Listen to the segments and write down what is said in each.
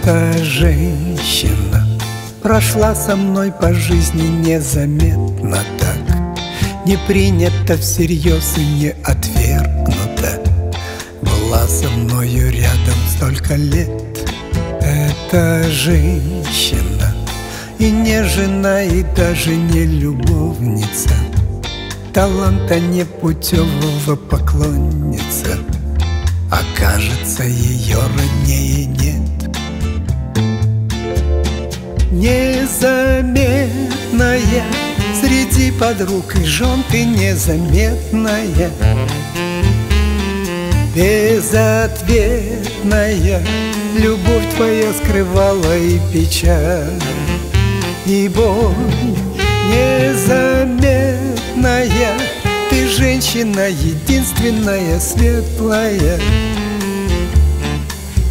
Эта женщина прошла со мной по жизни незаметно так, не принята всерьез и не отвергнута. Была со мною рядом столько лет. Эта женщина и не жена, и даже не любовница, таланта непутевого поклонница, а кажется, ее роднее нет. Незаметная среди подруг и жен ты незаметная, безответная любовь твоя скрывала и печаль, и боль. Незаметная ты женщина единственная, светлая,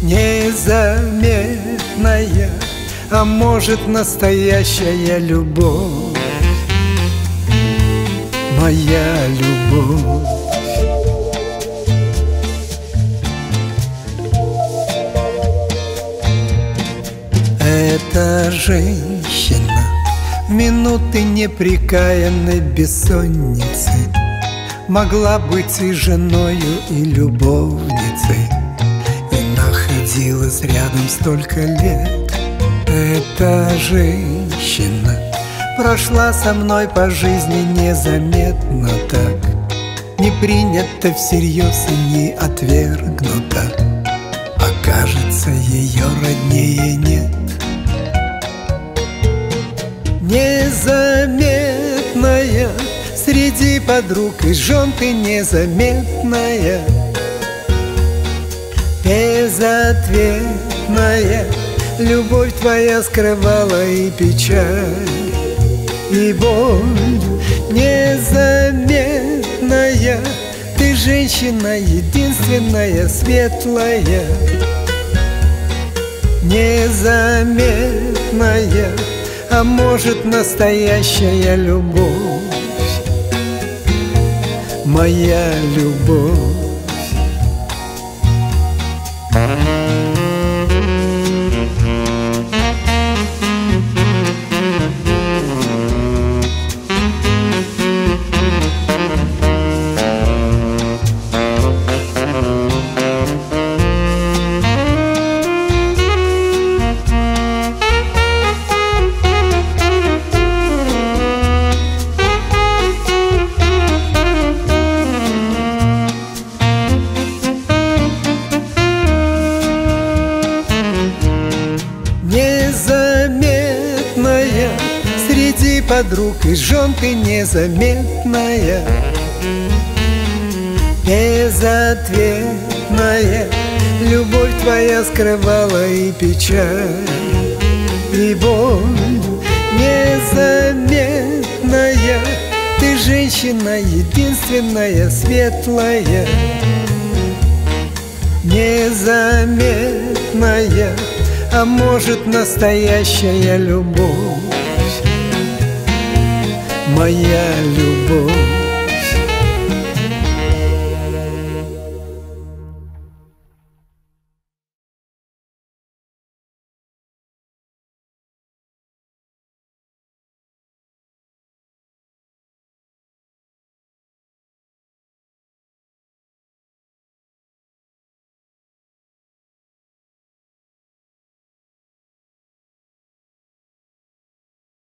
незаметная, а может, настоящая любовь, моя любовь. Эта женщина в минуты непрекаянной бессонницы могла быть и женою, и любовницей, и находилась рядом столько лет. Эта женщина прошла со мной по жизни незаметно так, не принята всерьез и не отвергнута, а кажется, ее роднее нет. Незаметная среди подруг и жен ты незаметная, безответная любовь твоя скрывала и печаль, и боль. Незаметная ты женщина единственная, светлая, незаметная, а может, настоящая любовь, моя любовь. Незаметная среди подруг и жен ты незаметная, безответная любовь твоя скрывала и печаль, и боль. Незаметная ты женщина единственная, светлая, незаметная, а может, настоящая любовь, моя любовь.